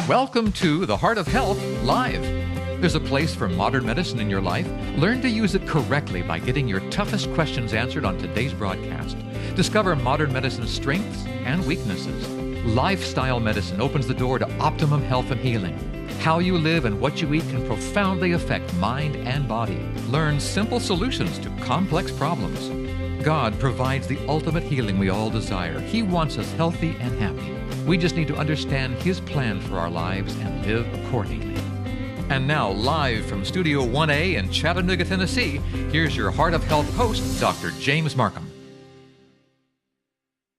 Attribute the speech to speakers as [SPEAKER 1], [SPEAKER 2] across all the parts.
[SPEAKER 1] Welcome to The Heart of Health Live. There's a place for modern medicine in your life. Learn to use it correctly by getting your toughest questions answered on today's broadcast. Discover modern medicine's strengths and weaknesses. Lifestyle medicine opens the door to optimum health and healing. How you live and what you eat can profoundly affect mind and body. Learn simple solutions to complex problems. God provides the ultimate healing we all desire. He wants us healthy and happy. We just need to understand His plan for our lives and live accordingly. And now, live from Studio 1A in Chattanooga, Tennessee, here's your Heart of Health host, Dr. James Marcum.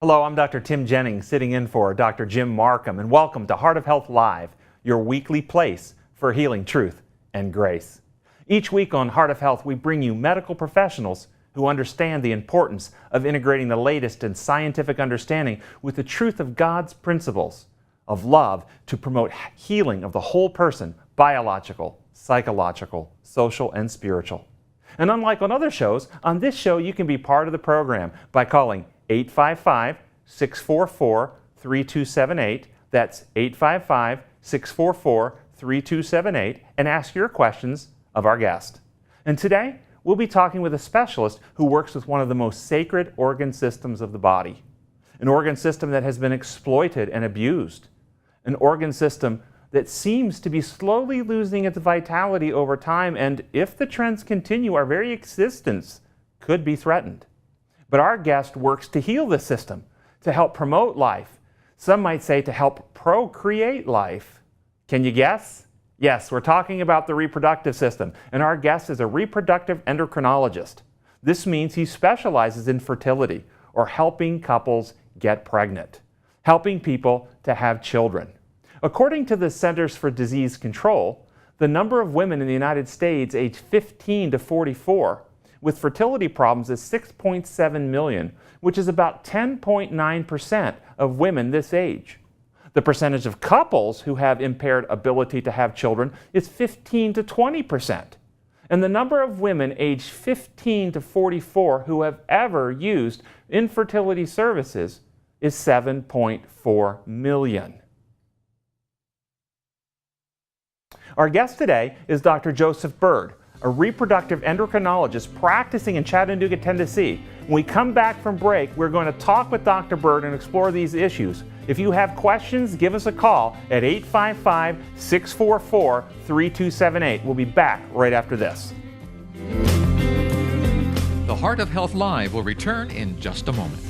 [SPEAKER 2] Hello, I'm Dr. Tim Jennings, sitting in for Dr. Jim Marcum, and welcome to Heart of Health Live, your weekly place for healing truth and grace. Each week on Heart of Health, we bring you medical professionals who understand the importance of integrating the latest in scientific understanding with the truth of God's principles of love to promote healing of the whole person, biological, psychological, social, and spiritual. And unlike on other shows, on this show you can be part of the program by calling 855-644-3278. That's 855-644-3278 and ask your questions of our guest. And today, we'll be talking with a specialist who works with one of the most sacred organ systems of the body. An organ system that has been exploited and abused. An organ system that seems to be slowly losing its vitality over time, and if the trends continue, our very existence could be threatened. But our guest works to heal the system, to help promote life. Some might say to help procreate life. Can you guess? Yes, we're talking about the reproductive system, and our guest is a reproductive endocrinologist. This means he specializes in fertility, or helping couples get pregnant, helping people to have children. According to the Centers for Disease Control, the number of women in the United States aged 15 to 44 with fertility problems is 6.7 million, which is about 10.9% of women this age. The percentage of couples who have impaired ability to have children is 15 to 20%. And the number of women aged 15 to 44 who have ever used infertility services is 7.4 million. Our guest today is Dr. Joseph Bird, a reproductive endocrinologist practicing in Chattanooga, Tennessee. When we come back from break, we're going to talk with Dr. Bird and explore these issues. If you have questions, give us a call at 855-644-3278. We'll be back right after this.
[SPEAKER 1] The Heart of Health Live will return in just a moment.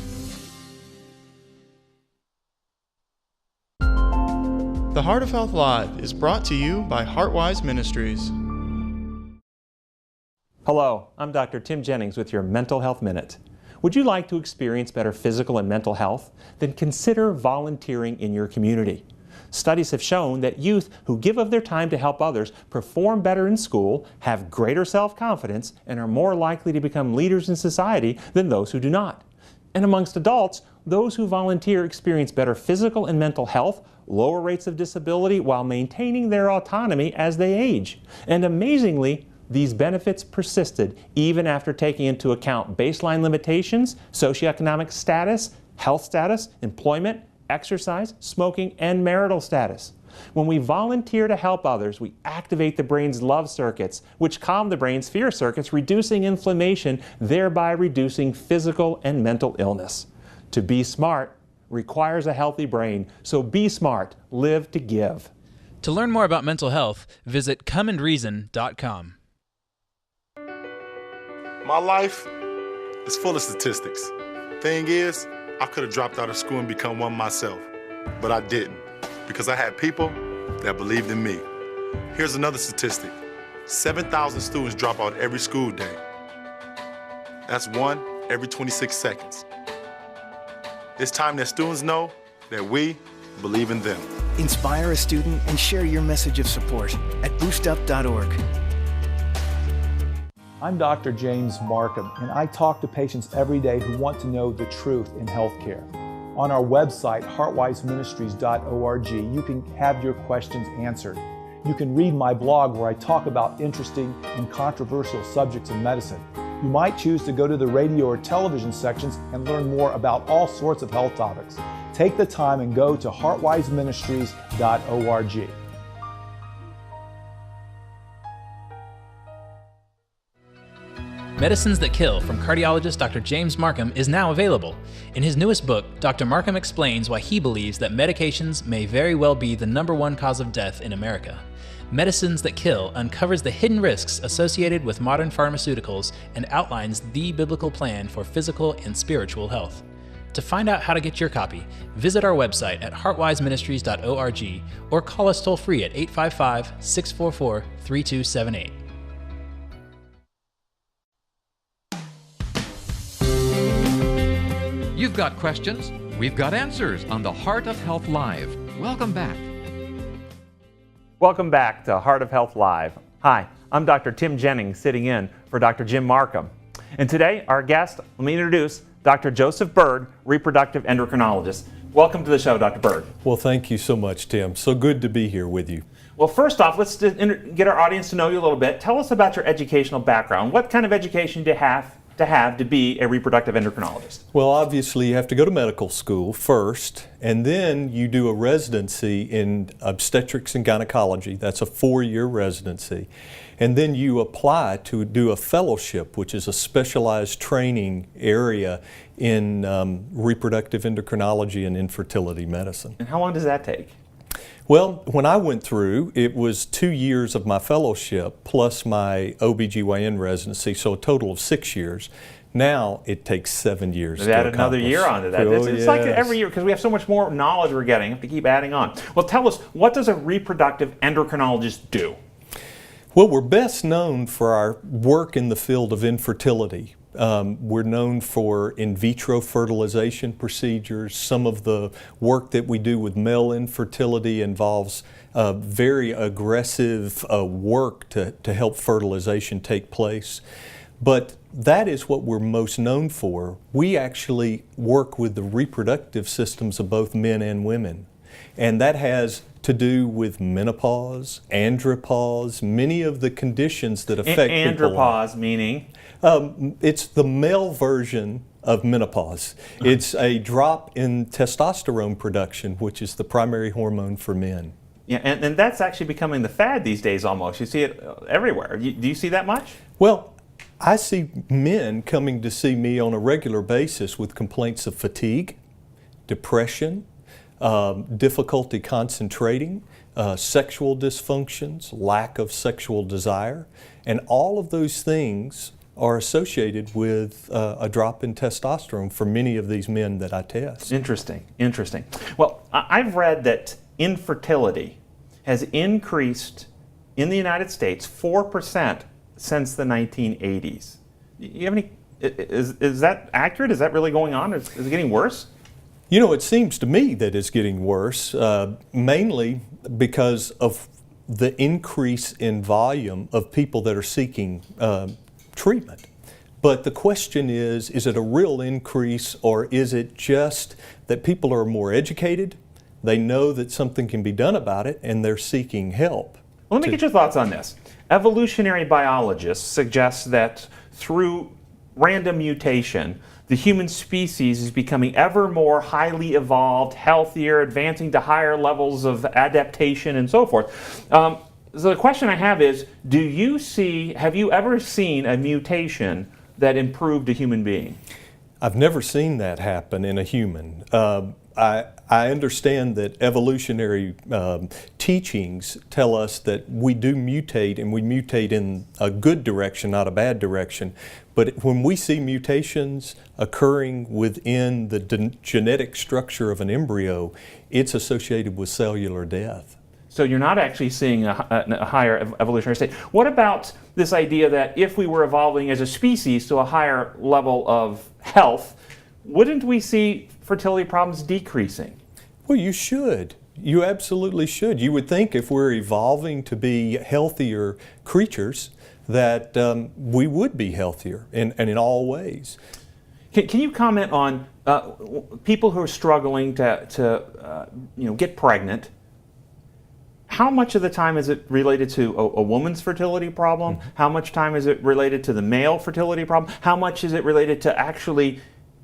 [SPEAKER 3] The Heart of Health Live is brought to you by Heartwise Ministries.
[SPEAKER 2] Hello, I'm Dr. Tim Jennings with your Mental Health Minute. Would you like to experience better physical and mental health? Then consider volunteering in your community. Studies have shown that youth who give of their time to help others perform better in school, have greater self-confidence, and are more likely to become leaders in society than those who do not. And amongst adults, those who volunteer experience better physical and mental health, lower rates of disability while maintaining their autonomy as they age. And amazingly, these benefits persisted even after taking into account baseline limitations, socioeconomic status, health status, employment, exercise, smoking, and marital status. When we volunteer to help others, we activate the brain's love circuits, which calm the brain's fear circuits, reducing inflammation, thereby reducing physical and mental illness. To be smart requires a healthy brain, so be smart, live to give.
[SPEAKER 4] To learn more about mental health, visit comeandreason.com.
[SPEAKER 5] My life is full of statistics. Thing is, I could have dropped out of school and become one myself, but I didn't, because I had people that believed in me. Here's another statistic. 7,000 students drop out every school day. That's one every 26 seconds. It's time that students know that we believe in them.
[SPEAKER 6] Inspire a student and share your message of support at boostup.org.
[SPEAKER 7] I'm Dr. James Marcum, and I talk to patients every day who want to know the truth in healthcare. On our website, heartwiseministries.org, you can have your questions answered. You can read my blog where I talk about interesting and controversial subjects in medicine. You might choose to go to the radio or television sections and learn more about all sorts of health topics. Take the time and go to heartwiseministries.org.
[SPEAKER 4] Medicines That Kill from cardiologist Dr. James Marcum is now available. In his newest book, Dr. Marcum explains why he believes that medications may very well be the #1 cause of death in America. Medicines That Kill uncovers the hidden risks associated with modern pharmaceuticals and outlines the biblical plan for physical and spiritual health. To find out how to get your copy, visit our website at heartwiseministries.org or call us toll-free at 855-644-3278.
[SPEAKER 1] You've got questions, we've got answers on the Heart of Health Live. Welcome back.
[SPEAKER 2] Welcome back to Heart of Health Live. Hi, I'm Dr. Tim Jennings sitting in for Dr. Jim Marcum. And today, our guest, let me introduce Dr. Joseph Bird, reproductive endocrinologist. Welcome to the show, Dr. Bird.
[SPEAKER 8] Well, thank you so much, Tim. So good to be here with you.
[SPEAKER 2] Well, first off, let's get our audience to know you a little bit. Tell us about your educational background. What kind of education do you have to be a reproductive endocrinologist?
[SPEAKER 8] Well, obviously you have to go to medical school first, and then you do a residency in obstetrics and gynecology. That's a 4-year residency. And then you apply to do a fellowship, which is a specialized training area in reproductive endocrinology and infertility medicine.
[SPEAKER 2] And how long does that take?
[SPEAKER 8] Well, when I went through, it was 2 years of my fellowship plus my OBGYN residency, so a total of 6 years. Now it takes 7 years to
[SPEAKER 2] add
[SPEAKER 8] accomplish.
[SPEAKER 2] another year onto that.
[SPEAKER 8] Oh,
[SPEAKER 2] It's like every year, because we have so much more knowledge we're getting, we have to keep adding on. Well, tell us, what does a reproductive endocrinologist do?
[SPEAKER 8] Well, we're best known for our work in the field of infertility. We're known for in vitro fertilization procedures. Some of the work that we do with male infertility involves very aggressive work to help fertilization take place. But that is what we're most known for. We actually work with the reproductive systems of both men and women. And that has to do with menopause, andropause, many of the conditions that affect people.
[SPEAKER 2] Andropause meaning?
[SPEAKER 8] It's the male version of menopause. It's a drop in testosterone production, which is the primary hormone for men.
[SPEAKER 2] Yeah, and that's actually becoming the fad these days almost. You see it everywhere. Do you see that much?
[SPEAKER 8] Well, I see men coming to see me on a regular basis with complaints of fatigue, depression, difficulty concentrating, sexual dysfunctions, lack of sexual desire, and all of those things are associated with a drop in testosterone for many of these men that I test.
[SPEAKER 2] Interesting, interesting. Well, I've read that infertility has increased in the United States 4% since the 1980s. You have any? Is that accurate? Is that really going on? Is it getting worse?
[SPEAKER 8] You know, it seems to me that it's getting worse, mainly because of the increase in volume of people that are seeking treatment. But the question is it a real increase, or is it just that people are more educated, they know that something can be done about it, and they're seeking help?
[SPEAKER 2] Well, let me get your thoughts on this. Evolutionary biologists suggest that through random mutation, the human species is becoming ever more highly evolved, healthier, advancing to higher levels of adaptation and so forth. So the question I have is, have you ever seen a mutation that improved a human being?
[SPEAKER 8] I've never seen that happen in a human. I understand that evolutionary teachings tell us that we do mutate, and we mutate in a good direction, not a bad direction. But when we see mutations occurring within the genetic structure of an embryo, it's associated with cellular death.
[SPEAKER 2] So you're not actually seeing a higher evolutionary state. What about this idea that if we were evolving as a species to a higher level of health, wouldn't we see fertility problems decreasing?
[SPEAKER 8] Well, you should. You absolutely should. You would think if we're evolving to be healthier creatures that we would be healthier and in all ways.
[SPEAKER 2] Can you comment on people who are struggling to get pregnant? How much of the time is it related to a woman's fertility problem? Mm-hmm. How much time is it related to the male fertility problem? How much is it related to actually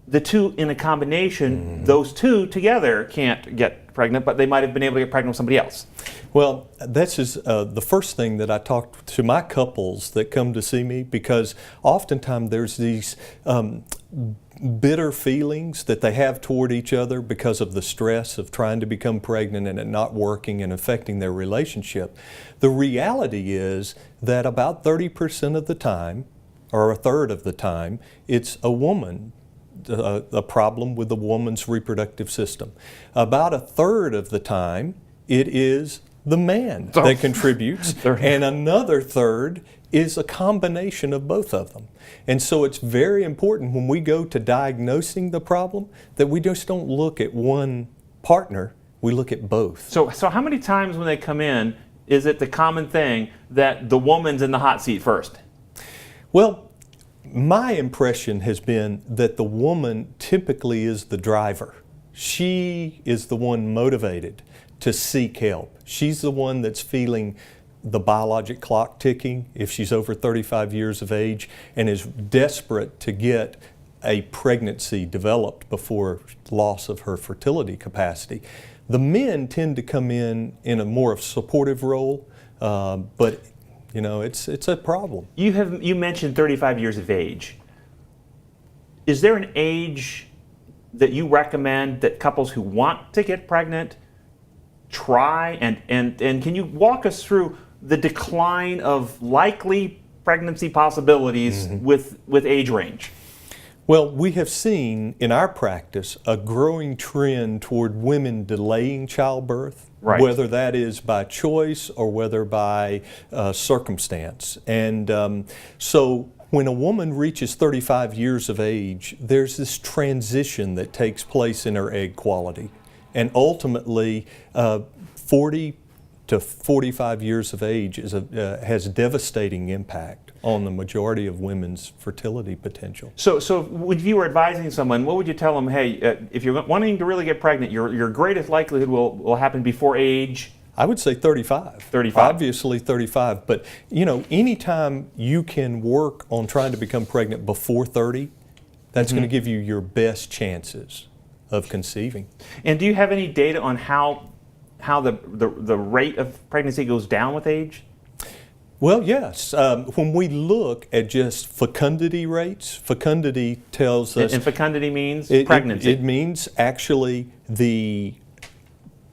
[SPEAKER 2] the two in a combination, those two together can't get pregnant, but they might have been able to get pregnant with somebody else.
[SPEAKER 8] Well, this is the first thing that I talk to my couples that come to see me, because oftentimes there's these bitter feelings that they have toward each other because of the stress of trying to become pregnant and it not working and affecting their relationship. The reality is that about 30% of the time, or a third of the time, it's a woman, a problem with the woman's reproductive system. About a third of the time, it is the man that contributes, and another third is a combination of both of them. And so it's very important when we go to diagnosing the problem that we just don't look at one partner, we look at both.
[SPEAKER 2] So how many times when they come in is it the common thing that the woman's in the hot seat first?
[SPEAKER 8] Well, my impression has been that the woman typically is the driver. She is the one motivated to seek help. She's the one that's feeling the biologic clock ticking if she's over 35 years of age and is desperate to get a pregnancy developed before loss of her fertility capacity. The men tend to come in a more of supportive role, but you know, it's a problem.
[SPEAKER 2] You mentioned 35 years of age. Is there an age that you recommend that couples who want to get pregnant try, and can you walk us through the decline of likely pregnancy possibilities with age range?
[SPEAKER 8] Well, we have seen in our practice a growing trend toward women delaying childbirth, whether that is by choice or whether by circumstance. And so when a woman reaches 35 years of age, there's this transition that takes place in her egg quality. And ultimately, 40 to 45 years of age has devastating impact on the majority of women's fertility potential. So
[SPEAKER 2] if you were advising someone, what would you tell them? Hey, if you're wanting to really get pregnant, your greatest likelihood will happen before age?
[SPEAKER 8] I would say 35.
[SPEAKER 2] 35.
[SPEAKER 8] Obviously 35, but you know, anytime you can work on trying to become pregnant before 30, that's going to give you your best chances of conceiving.
[SPEAKER 2] And do you have any data on how the rate of pregnancy goes down with age?
[SPEAKER 8] Well, yes. When we look at just fecundity rates, fecundity tells us...
[SPEAKER 2] And fecundity means pregnancy?
[SPEAKER 8] It means actually the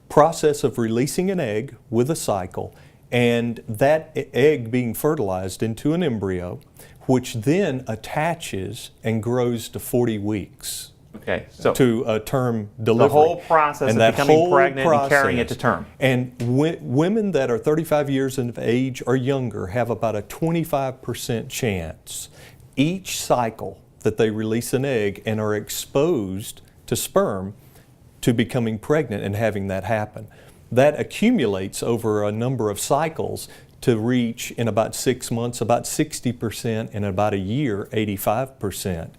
[SPEAKER 8] process of releasing an egg with a cycle, and that egg being fertilized into an embryo, which then attaches and grows to 40 weeks.
[SPEAKER 2] Okay, so
[SPEAKER 8] to a term delivery.
[SPEAKER 2] The whole process of becoming pregnant and carrying it to term.
[SPEAKER 8] And women that are 35 years of age or younger have about a 25% chance each cycle that they release an egg and are exposed to sperm to becoming pregnant and having that happen. That accumulates over a number of cycles to reach in about 6 months about 60%, in about a year 85%.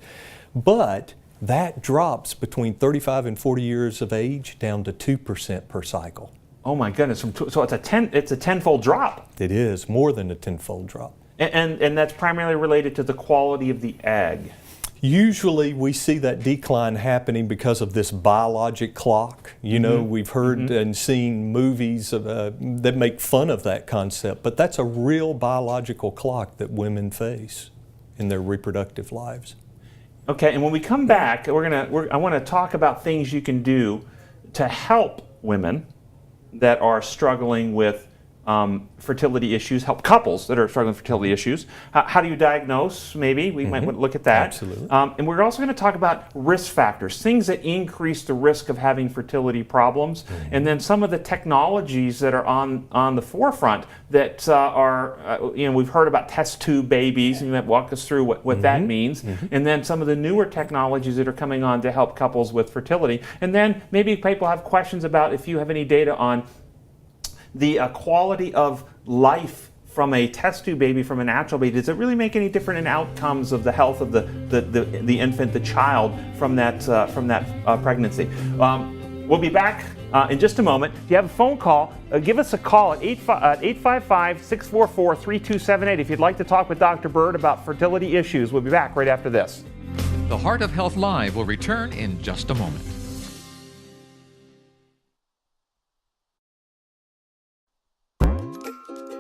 [SPEAKER 8] But that drops between 35 and 40 years of age down to 2% per cycle.
[SPEAKER 2] Oh my goodness! So it's a tenfold drop.
[SPEAKER 8] It is more than a tenfold drop.
[SPEAKER 2] And that's primarily related to the quality of the egg.
[SPEAKER 8] Usually we see that decline happening because of this biologic clock. You know, we've heard and seen movies that make fun of that concept, but that's a real biological clock that women face in their reproductive lives.
[SPEAKER 2] Okay, and when we come back, I want to talk about things you can do to help women that are struggling with fertility issues, help couples that are struggling with fertility issues. How do you diagnose, maybe? We might want to look at that.
[SPEAKER 8] Absolutely.
[SPEAKER 2] And we're also going to talk about risk factors, things that increase the risk of having fertility problems, and then some of the technologies that are on the forefront that we've heard about test tube babies, and you might walk us through what that means, and then some of the newer technologies that are coming on to help couples with fertility. And then maybe people have questions about if you have any data on the quality of life from a test tube baby, from a natural baby. Does it really make any difference in outcomes of the health of the infant, the child, from that pregnancy? We'll be back in just a moment. If you have a phone call, give us a call at 855-644-3278 if you'd like to talk with Dr. Bird about fertility issues. We'll be back right after this.
[SPEAKER 1] The Heart of Health Live will return in just a moment.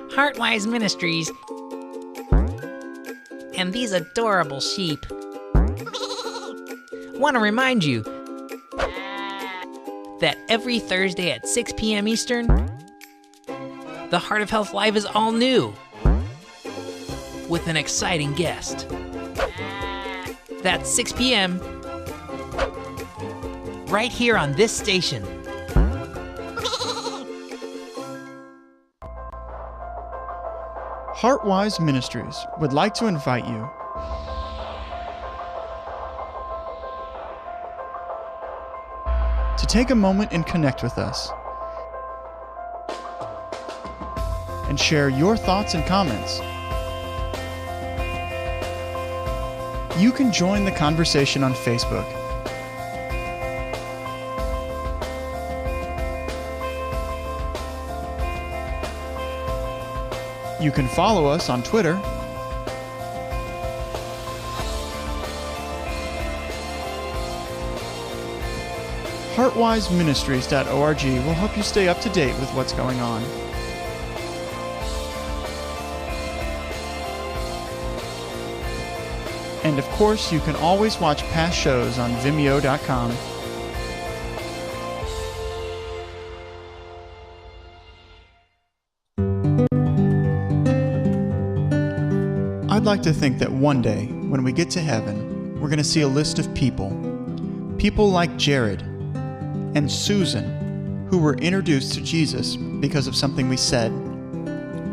[SPEAKER 9] Heartwise Ministries and these adorable sheep want to remind you that every Thursday at 6 p.m. Eastern, the Heart of Health Live is all new with an exciting guest. That's 6 p.m. right here on this station.
[SPEAKER 3] Heartwise Ministries would like to invite you to take a moment and connect with us and share your thoughts and comments. You can join the conversation on Facebook. You can follow us on Twitter. HeartwiseMinistries.org will help you stay up to date with what's going on. And of course, you can always watch past shows on Vimeo.com. I'd like to think that one day, when we get to heaven, we're going to see a list of people. People like Jared and Susan, who were introduced to Jesus because of something we said.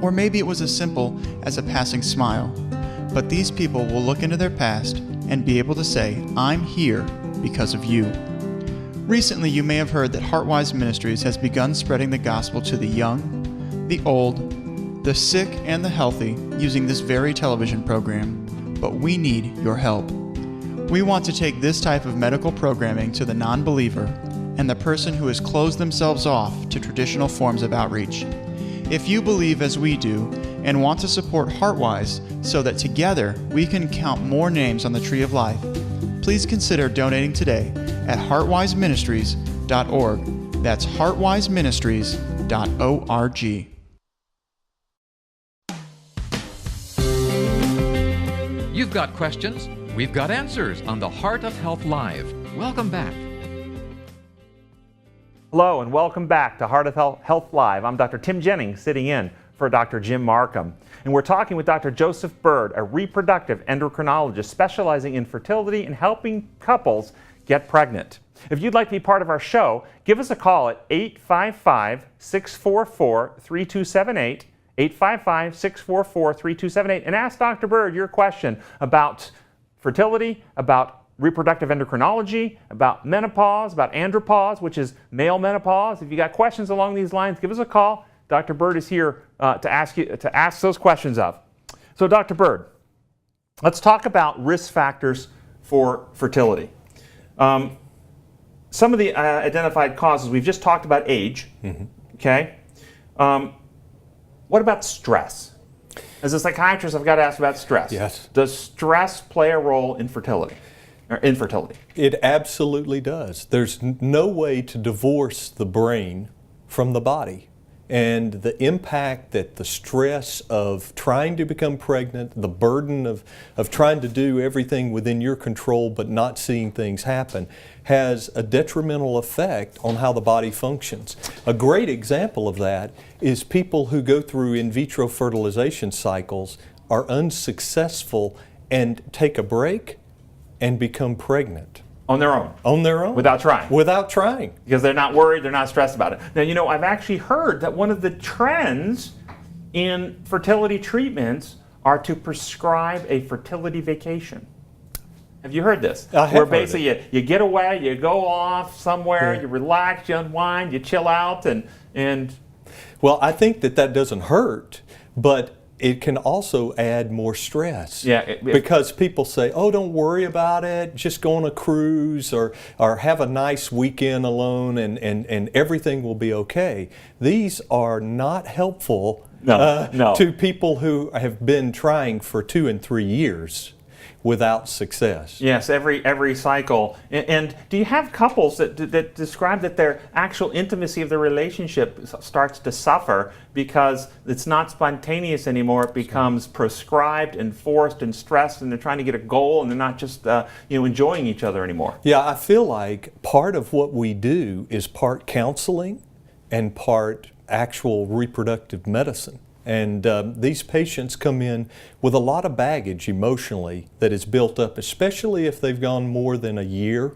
[SPEAKER 3] Or maybe it was as simple as a passing smile. But these people will look into their past and be able to say, I'm here because of you. Recently, you may have heard that Heartwise Ministries has begun spreading the gospel to the young, the old, the sick, and the healthy using this very television program. But we need your help. We want to take this type of medical programming to the non-believer and the person who has closed themselves off to traditional forms of outreach. If you believe as we do and want to support Heartwise so that together we can count more names on the Tree of Life, please consider donating today at heartwiseministries.org. That's heartwiseministries.org.
[SPEAKER 1] You've got questions, we've got answers on the Heart of Health Live. Welcome back.
[SPEAKER 2] Hello and welcome back to Heart of Health Live. I'm Dr. Tim Jennings, sitting in for Dr. Jim Marcum. And we're talking with Dr. Joseph Bird, a reproductive endocrinologist specializing in fertility and helping couples get pregnant. If you'd like to be part of our show, give us a call at 855-644-3278, 855-644-3278, and ask Dr. Bird your question about fertility, about reproductive endocrinology, about menopause, about andropause, which is male menopause. If you got questions along these lines, give us a call. Dr. Bird is here to ask those questions of. So, Dr. Bird, let's talk about risk factors for fertility. Some of the identified causes, we've just talked about age. Mm-hmm. Okay. What about stress? As a psychiatrist, I've got to ask about stress.
[SPEAKER 8] Yes.
[SPEAKER 2] Does stress play a role in fertility? Or infertility?
[SPEAKER 8] It absolutely does. There's no way to divorce the brain from the body. And the impact that the stress of trying to become pregnant, the burden of trying to do everything within your control but not seeing things happen, has a detrimental effect on how the body functions. A great example of that is people who go through in vitro fertilization cycles, are unsuccessful, and take a break and become pregnant.
[SPEAKER 2] On their own?
[SPEAKER 8] On their own.
[SPEAKER 2] Without trying?
[SPEAKER 8] Without trying.
[SPEAKER 2] Because they're not worried, they're not stressed about it. Now, you know, I've actually heard that one of the trends in fertility treatments are to prescribe a fertility vacation. Have you heard this?
[SPEAKER 8] I have.
[SPEAKER 2] Where basically you get away, you go off somewhere, you relax, you unwind, you chill out, and...
[SPEAKER 8] Well, I think that doesn't hurt, but it can also add more stress.
[SPEAKER 2] Yeah,
[SPEAKER 8] because people say, oh, don't worry about it, just go on a cruise or have a nice weekend alone and everything will be okay. These are not helpful
[SPEAKER 2] no.
[SPEAKER 8] to people who have been trying for 2 and 3 years. without success.
[SPEAKER 2] Yes, every cycle. And do you have couples that describe that their actual intimacy of the relationship starts to suffer because it's not spontaneous anymore? It becomes prescribed and forced and stressed, and they're trying to get a goal, and they're not just enjoying each other anymore.
[SPEAKER 8] Yeah, I feel like part of what we do is part counseling and part actual reproductive medicine. And these patients come in with a lot of baggage emotionally that is built up, especially if they've gone more than a year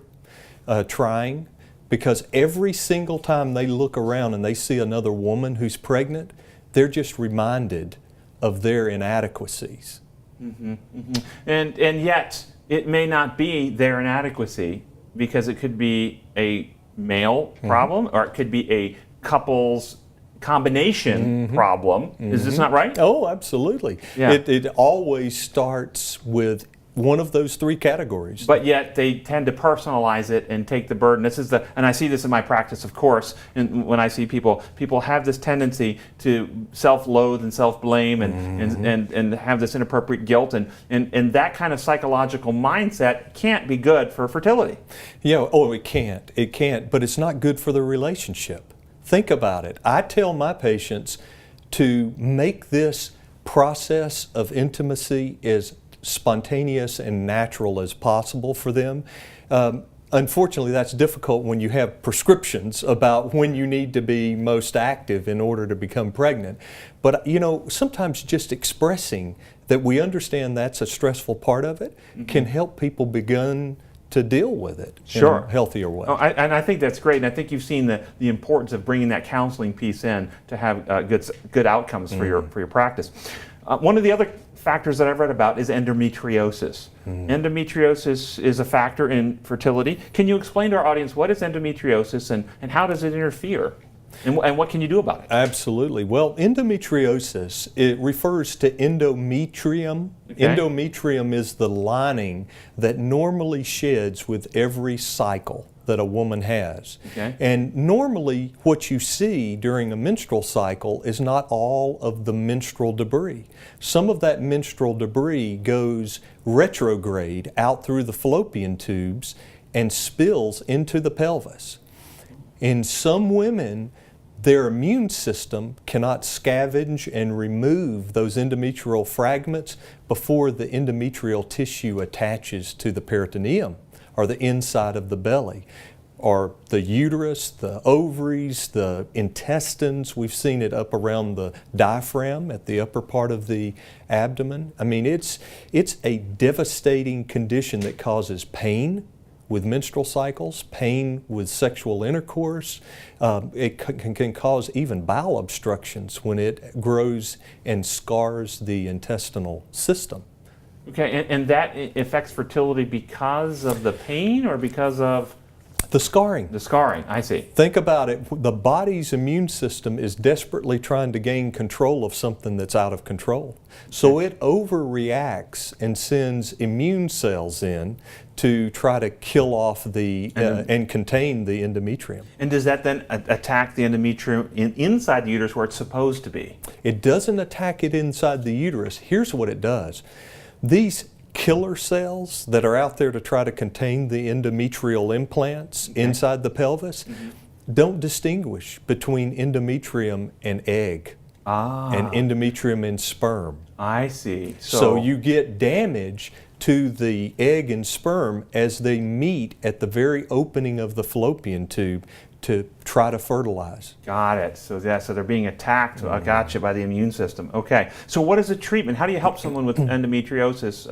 [SPEAKER 8] trying, because every single time they look around and they see another woman who's pregnant, they're just reminded of their inadequacies.
[SPEAKER 2] Mm-hmm, mm-hmm. And yet, it may not be their inadequacy, because it could be a male problem, or it could be a couple's combination problem. Is this not right?
[SPEAKER 8] Oh, absolutely.
[SPEAKER 2] Yeah.
[SPEAKER 8] It always starts with one of those three categories.
[SPEAKER 2] But yet they tend to personalize it and take the burden. And I see this in my practice, of course, and when I see people have this tendency to self-loathe and self-blame and have this inappropriate guilt, and that kind of psychological mindset can't be good for fertility.
[SPEAKER 8] Yeah, it can't. It can't, but it's not good for the relationship. Think about it. I tell my patients to make this process of intimacy as spontaneous and natural as possible for them. Unfortunately, that's difficult when you have prescriptions about when you need to be most active in order to become pregnant. But sometimes just expressing that we understand that's a stressful part of it can help people begin to deal with it in a healthier way.
[SPEAKER 2] And I think that's great, and I think you've seen the importance of bringing that counseling piece in to have good outcomes for your practice. One of the other factors that I've read about is endometriosis. Endometriosis is a factor in fertility. Can you explain to our audience what is endometriosis and how does it interfere? And what can you do about it?
[SPEAKER 8] Absolutely. Well, endometriosis, it refers to endometrium. Okay. Endometrium is the lining that normally sheds with every cycle that a woman has. Okay. And normally what you see during a menstrual cycle is not all of the menstrual debris. Some of that menstrual debris goes retrograde out through the fallopian tubes and spills into the pelvis. In some women, their immune system cannot scavenge and remove those endometrial fragments before the endometrial tissue attaches to the peritoneum, or the inside of the belly, or the uterus, the ovaries, the intestines. We've seen it up around the diaphragm at the upper part of the abdomen. I mean, it's a devastating condition that causes pain with menstrual cycles, pain with sexual intercourse. It can cause even bowel obstructions when it grows and scars the intestinal system.
[SPEAKER 2] Okay, and that affects fertility because of the pain or because of?
[SPEAKER 8] The scarring.
[SPEAKER 2] The scarring, I see.
[SPEAKER 8] Think about it. The body's immune system is desperately trying to gain control of something that's out of control. So it overreacts and sends immune cells in to try to kill off and contain the endometrium.
[SPEAKER 2] And does that then attack the endometrium inside the uterus where it's supposed to be?
[SPEAKER 8] It doesn't attack it inside the uterus. Here's what it does. These killer cells that are out there to try to contain the endometrial implants inside the pelvis don't distinguish between endometrium and egg and endometrium and sperm.
[SPEAKER 2] I see.
[SPEAKER 8] So you get damage to the egg and sperm as they meet at the very opening of the fallopian tube to try to fertilize.
[SPEAKER 2] Got it. So they're being attacked, gotcha, by the immune system. Okay. So what is the treatment? How do you help someone with endometriosis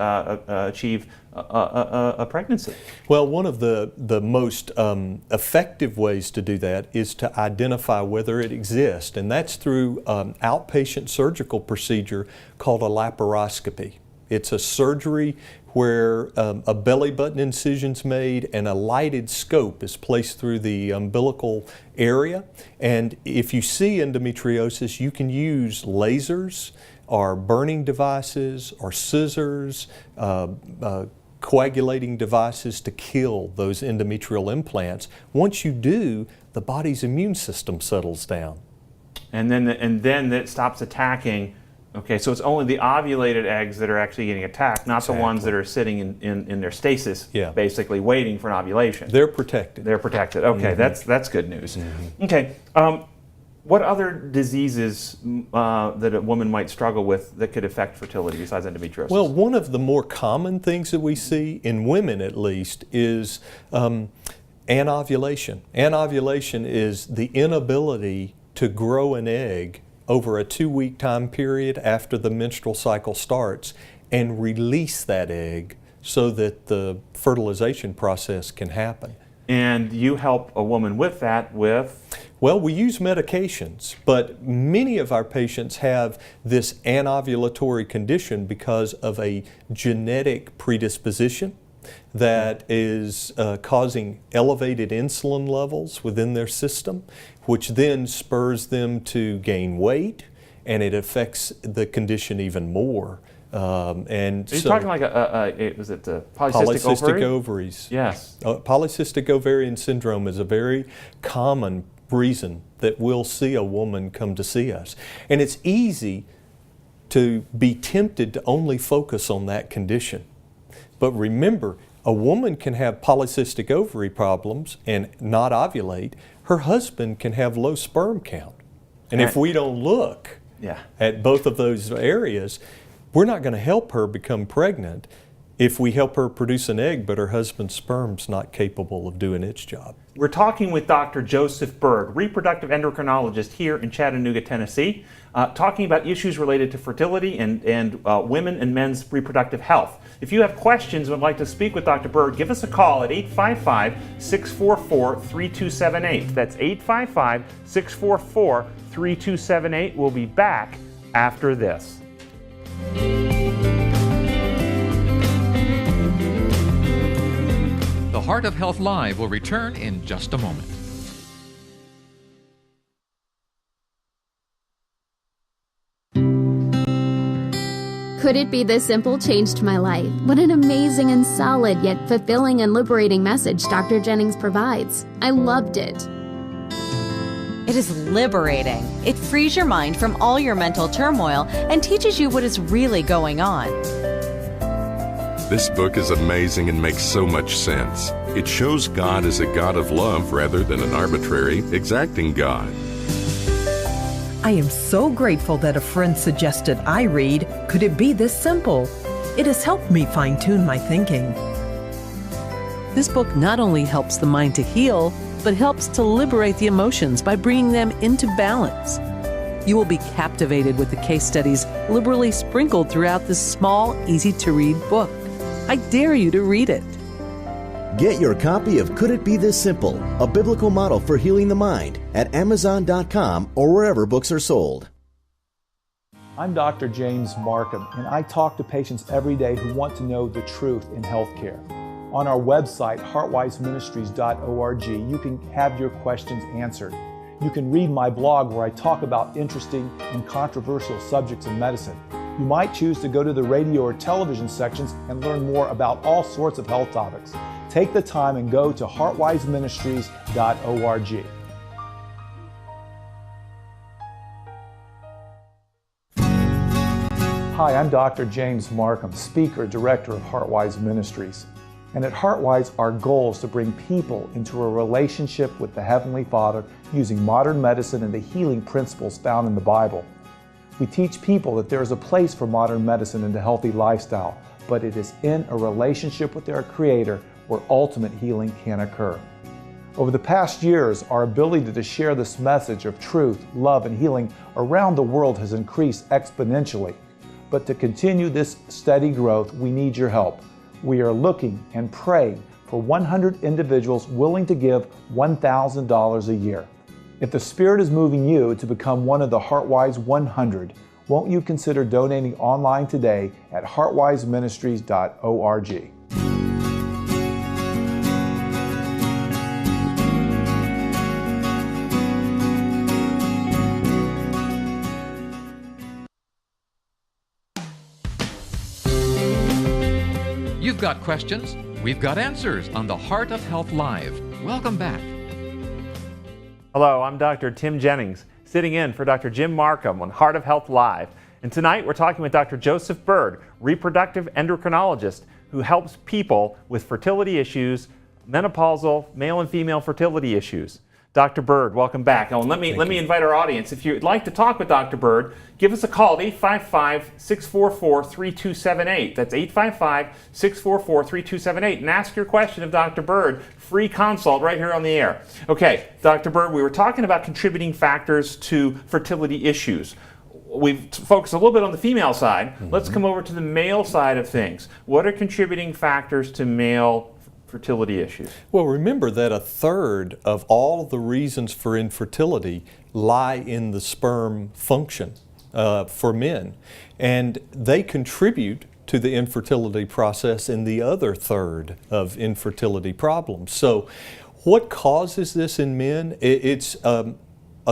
[SPEAKER 2] achieve a pregnancy?
[SPEAKER 8] Well, one of the most effective ways to do that is to identify whether it exists, and that's through outpatient surgical procedure called a laparoscopy. It's a surgery where a belly button incision's made and a lighted scope is placed through the umbilical area. And if you see endometriosis, you can use lasers or burning devices or scissors, coagulating devices to kill those endometrial implants. Once you do, the body's immune system settles down.
[SPEAKER 2] And then it stops attacking Okay, so it's only the ovulated eggs that are actually getting attacked, not
[SPEAKER 8] Exactly.
[SPEAKER 2] the ones that are sitting in their stasis,
[SPEAKER 8] Yeah.
[SPEAKER 2] basically waiting for an ovulation.
[SPEAKER 8] They're protected.
[SPEAKER 2] They're protected. Okay, that's good news. Okay, what other diseases that a woman might struggle with that could affect fertility besides endometriosis?
[SPEAKER 8] Well, one of the more common things that we see, in women at least, is anovulation. Anovulation is the inability to grow an egg over a 2-week time period after the menstrual cycle starts and release that egg so that the fertilization process can happen.
[SPEAKER 2] And you help a woman with that with?
[SPEAKER 8] Well, we use medications, but many of our patients have this anovulatory condition because of a genetic predisposition that is causing elevated insulin levels within their system, which then spurs them to gain weight, and it affects the condition even more. And
[SPEAKER 2] Are you
[SPEAKER 8] so,
[SPEAKER 2] talking like was it the polycystic ovary?
[SPEAKER 8] ovaries?
[SPEAKER 2] Yes.
[SPEAKER 8] Polycystic ovarian syndrome is a very common reason that we'll see a woman come to see us. And it's easy to be tempted to only focus on that condition. But remember, a woman can have polycystic ovary problems and not ovulate. Her husband can have low sperm count. And if we don't look at both of those areas, we're not going to help her become pregnant if we help her produce an egg, but her husband's sperm's not capable of doing its job.
[SPEAKER 2] We're talking with Dr. Joseph Berg, reproductive endocrinologist here in Chattanooga, Tennessee, talking about issues related to fertility and women and men's reproductive health. If you have questions and would like to speak with Dr. Berg, give us a call at 855-644-3278. That's 855-644-3278. We'll be back after this.
[SPEAKER 1] The Heart of Health Live will return in just a moment.
[SPEAKER 10] Could It Be This Simple changed my life. What an amazing and solid yet fulfilling and liberating message Dr. Jennings provides. I loved it.
[SPEAKER 11] It is liberating. It frees your mind from all your mental turmoil and teaches you what is really going on.
[SPEAKER 12] This book is amazing and makes so much sense. It shows God as a God of love rather than an arbitrary, exacting God.
[SPEAKER 13] I am so grateful that a friend suggested I read Could It Be This Simple? It has helped me fine-tune my thinking.
[SPEAKER 14] This book not only helps the mind to heal, but helps to liberate the emotions by bringing them into balance. You will be captivated with the case studies liberally sprinkled throughout this small, easy-to-read book. I dare you to read it.
[SPEAKER 15] Get your copy of Could It Be This Simple? A biblical model for healing the mind at Amazon.com or wherever books are sold.
[SPEAKER 7] I'm Dr. James Marcum, and I talk to patients every day who want to know the truth in healthcare. On our website, heartwiseministries.org, you can have your questions answered. You can read my blog where I talk about interesting and controversial subjects in medicine. You might choose to go to the radio or television sections and learn more about all sorts of health topics. Take the time and go to heartwiseministries.org. Hi, I'm Dr. James Marcum, speaker, director of Heartwise Ministries. And at Heartwise, our goal is to bring people into a relationship with the Heavenly Father using modern medicine and the healing principles found in the Bible. We teach people that there is a place for modern medicine and a healthy lifestyle, but it is in a relationship with their Creator where ultimate healing can occur. Over the past years, our ability to share this message of truth, love, and healing around the world has increased exponentially. But to continue this steady growth, we need your help. We are looking and praying for 100 individuals willing to give $1,000 a year. If the Spirit is moving you to become one of the Heartwise 100, won't you consider donating online today at heartwiseministries.org.
[SPEAKER 1] You've got questions, we've got answers on the Heart of Health Live. Welcome back.
[SPEAKER 2] Hello, I'm Dr. Tim Jennings, sitting in for Dr. Jim Marcum on Heart of Health Live. And tonight we're talking with Dr. Joseph Bird, reproductive endocrinologist who helps people with fertility issues, menopausal male and female fertility issues. Dr. Bird, welcome back. Oh, and let me invite our audience. If you'd like to talk with Dr. Bird, give us a call at 855-644-3278. That's 855-644-3278, and ask your question of Dr. Bird. Free consult right here on the air. Okay, Dr. Bird, we were talking about contributing factors to fertility issues. We've focused a little bit on the female side. Let's come over to the male side of things. What are contributing factors to male fertility issues?
[SPEAKER 8] Well, remember that a third of all the reasons for infertility lie in the sperm function for men, and they contribute to the infertility process in the other third of infertility problems. So what causes this in men? It's a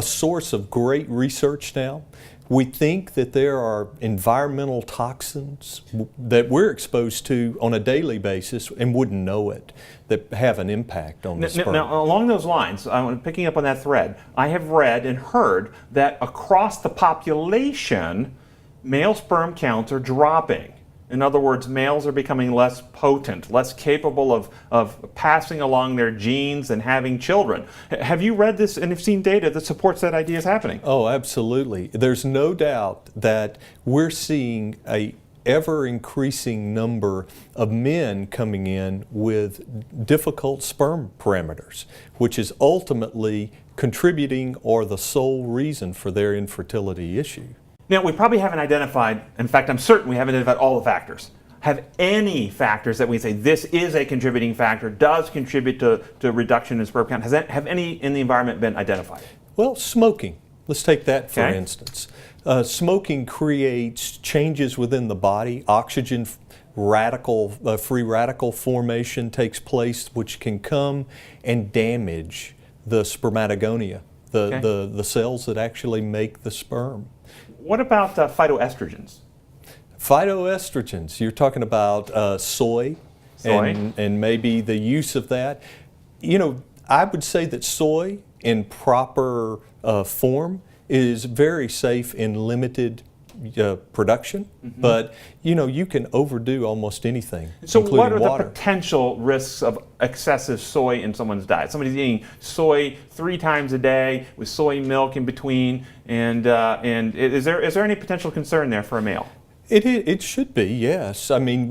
[SPEAKER 8] source of great research now. We think that there are environmental toxins that we're exposed to on a daily basis and wouldn't know it, that have an impact on the sperm.
[SPEAKER 2] Now, along those lines, picking up on that thread, I have read and heard that across the population, male sperm counts are dropping. In other words, males are becoming less potent, less capable of passing along their genes and having children. Have you read this and have seen data that supports that idea is happening?
[SPEAKER 8] Oh, absolutely. There's no doubt that we're seeing a ever-increasing number of men coming in with difficult sperm parameters, which is ultimately contributing or the sole reason for their infertility issue.
[SPEAKER 2] Now, we probably haven't identified, in fact, I'm certain we haven't identified all the factors. Have any factors that we say this is a contributing factor, does contribute to reduction in sperm count? Have any in the environment been identified?
[SPEAKER 8] Well, smoking. Let's take that for instance. Smoking creates changes within the body. Oxygen free radical formation takes place, which can come and damage the spermatogonia, the cells that actually make the sperm.
[SPEAKER 2] What about phytoestrogens?
[SPEAKER 8] Phytoestrogens, you're talking about soy. And maybe the use of that. You know, I would say that soy in proper form is very safe in limited production, but you know, you can overdo almost anything.
[SPEAKER 2] So what are
[SPEAKER 8] water.
[SPEAKER 2] the potential risks of excessive soy in someone's diet? Somebody's eating soy 3 times a day with soy milk in between, and is there any potential concern there for a male?
[SPEAKER 8] It should be, yes. I mean,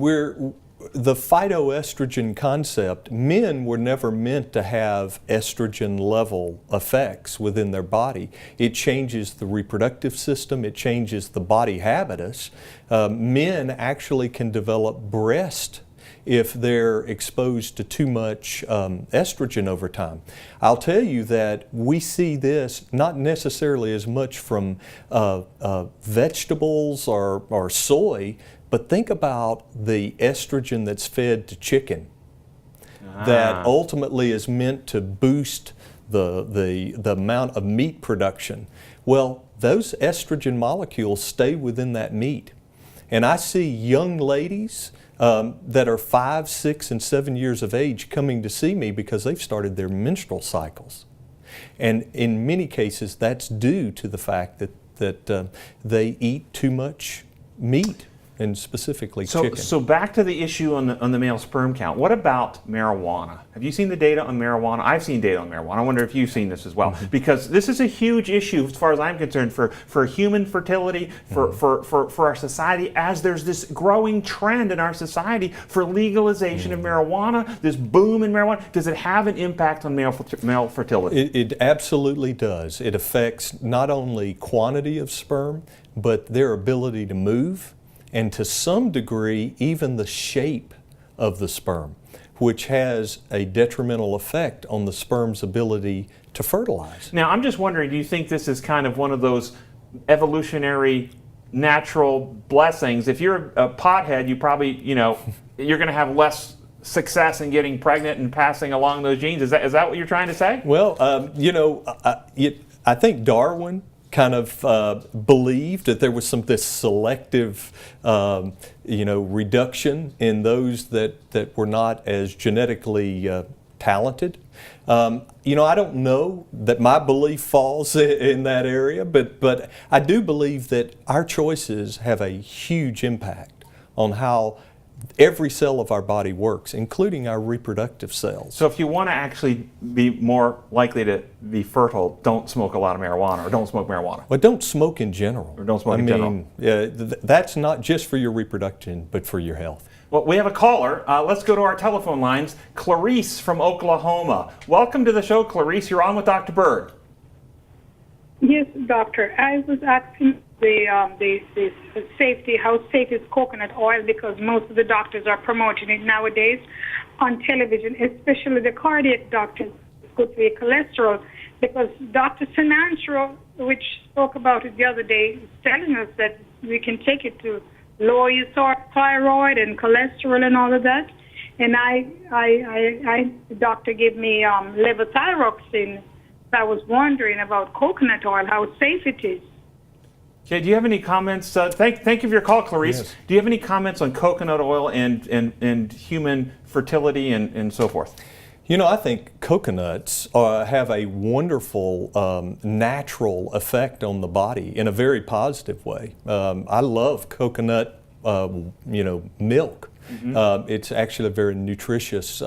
[SPEAKER 8] the phytoestrogen concept, men were never meant to have estrogen level effects within their body. It changes the reproductive system, it changes the body habitus. Men actually can develop breast if they're exposed to too much estrogen over time. I'll tell you that we see this not necessarily as much from vegetables or soy, but think about the estrogen that's fed to chicken that ultimately is meant to boost the amount of meat production. Well, those estrogen molecules stay within that meat. And I see young ladies that are 5, 6, and 7 years of age coming to see me because they've started their menstrual cycles. And in many cases, that's due to the fact that they eat too much meat, and specifically chicken.
[SPEAKER 2] So back to the issue on the male sperm count. What about marijuana? Have you seen the data on marijuana? I've seen data on marijuana. I wonder if you've seen this as well. Because this is a huge issue as far as I'm concerned for human fertility, for our society, as there's this growing trend in our society for legalization of marijuana, this boom in marijuana. Does it have an impact on male fertility?
[SPEAKER 8] It absolutely does. It affects not only quantity of sperm, but their ability to move, and to some degree, even the shape of the sperm, which has a detrimental effect on the sperm's ability to fertilize.
[SPEAKER 2] Now, I'm just wondering, do you think this is kind of one of those evolutionary, natural blessings? If you're a pothead, you probably, you're going to have less success in getting pregnant and passing along those genes. Is that what you're trying to say?
[SPEAKER 8] Well, I think Darwin kind of believed that there was this selective, reduction in those that were not as genetically talented. I don't know that my belief falls in that area, but I do believe that our choices have a huge impact on how every cell of our body works, including our reproductive cells.
[SPEAKER 2] So if you want to actually be more likely to be fertile, don't smoke a lot of marijuana, or don't smoke marijuana.
[SPEAKER 8] Well, don't smoke in general.
[SPEAKER 2] Or don't smoke in general.
[SPEAKER 8] That's not just for your reproduction, but for your health.
[SPEAKER 2] Well, we have a caller. Let's go to our telephone lines. Clarice from Oklahoma. Welcome to the show, Clarice. You're on with Dr. Bird.
[SPEAKER 16] Yes, doctor. I was asking the safety, how safe is coconut oil, because most of the doctors are promoting it nowadays on television, especially the cardiac doctors. It's good for your cholesterol, because Dr. Sinantro, which spoke about it the other day, is telling us that we can take it to lower your thyroid and cholesterol and all of that. And the doctor gave me levothyroxine. I was wondering about coconut oil, how safe it is.
[SPEAKER 2] Okay, do you have any comments? Thank you for your call, Clarice.
[SPEAKER 8] Yes.
[SPEAKER 2] Do you have any comments on coconut oil and human fertility and so forth?
[SPEAKER 8] I think coconuts have a wonderful natural effect on the body in a very positive way. I love coconut, milk. Mm-hmm. It's actually a very nutritious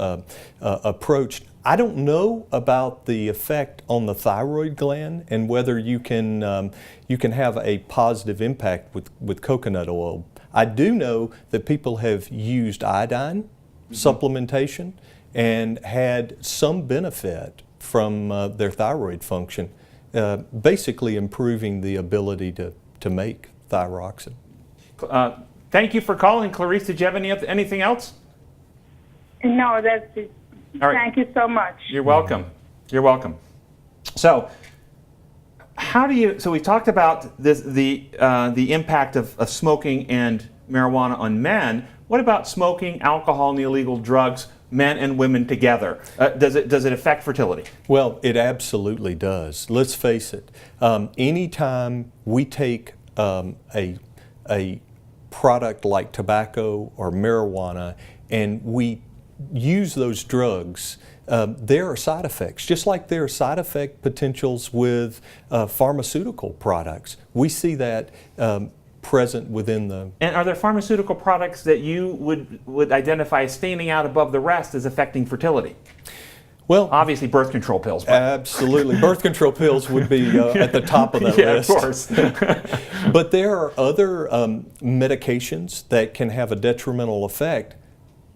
[SPEAKER 8] approach. I don't know about the effect on the thyroid gland and whether you can have a positive impact with coconut oil. I do know that people have used iodine supplementation and had some benefit from their thyroid function, basically improving the ability to make thyroxine.
[SPEAKER 2] Thank you for calling, Clarice. Did you have anything else?
[SPEAKER 16] No, that's it.
[SPEAKER 2] All right.
[SPEAKER 16] Thank you so much.
[SPEAKER 2] You're welcome. You're welcome. So, so we talked about the impact of smoking and marijuana on men. What about smoking, alcohol, and illegal drugs, men and women together? Does it affect fertility?
[SPEAKER 8] Well, it absolutely does. Let's face it. Anytime we take a product like tobacco or marijuana and we use those drugs, there are side effects. Just like there are side effect potentials with pharmaceutical products. We see that present within the...
[SPEAKER 2] And are there pharmaceutical products that you would identify as standing out above the rest as affecting fertility?
[SPEAKER 8] Well,
[SPEAKER 2] obviously birth control pills.
[SPEAKER 8] Absolutely. Birth control pills would be at the top of that list.
[SPEAKER 2] Yeah, of course.
[SPEAKER 8] But there are other medications that can have a detrimental effect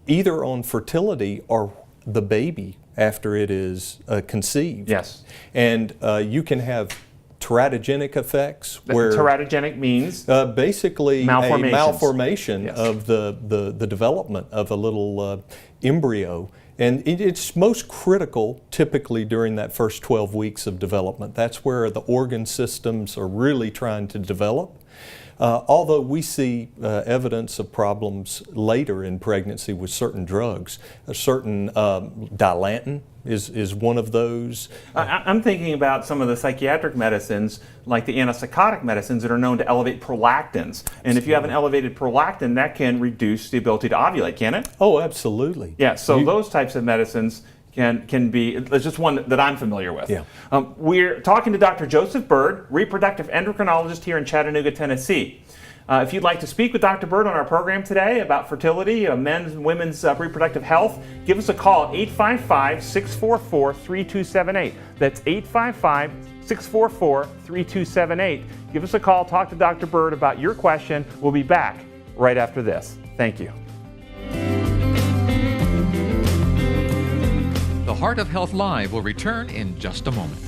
[SPEAKER 8] either on fertility or the baby after it is conceived.
[SPEAKER 2] Yes.
[SPEAKER 8] And you can have teratogenic effects. Where
[SPEAKER 2] teratogenic means?
[SPEAKER 8] Basically a malformation of the development of a little embryo. And it's most critical typically during that first 12 weeks of development. That's where the organ systems are really trying to develop. Although we see evidence of problems later in pregnancy with certain drugs. A certain Dilantin is one of those.
[SPEAKER 2] I'm thinking about some of the psychiatric medicines, like the antipsychotic medicines that are known to elevate prolactins. And if you have an elevated prolactin, that can reduce the ability to ovulate, can it?
[SPEAKER 8] Oh, absolutely.
[SPEAKER 2] Yeah, so those types of medicines can be, there's just one that I'm familiar with.
[SPEAKER 8] Yeah.
[SPEAKER 2] We're talking to Dr. Joseph Bird, reproductive endocrinologist here in Chattanooga, Tennessee. If you'd like to speak with Dr. Bird on our program today about fertility, men's and women's reproductive health, give us a call at 855-644-3278. That's 855-644-3278. Give us a call, talk to Dr. Bird about your question. We'll be back right after this. Thank you.
[SPEAKER 1] The Heart of Health Live will return in just a moment.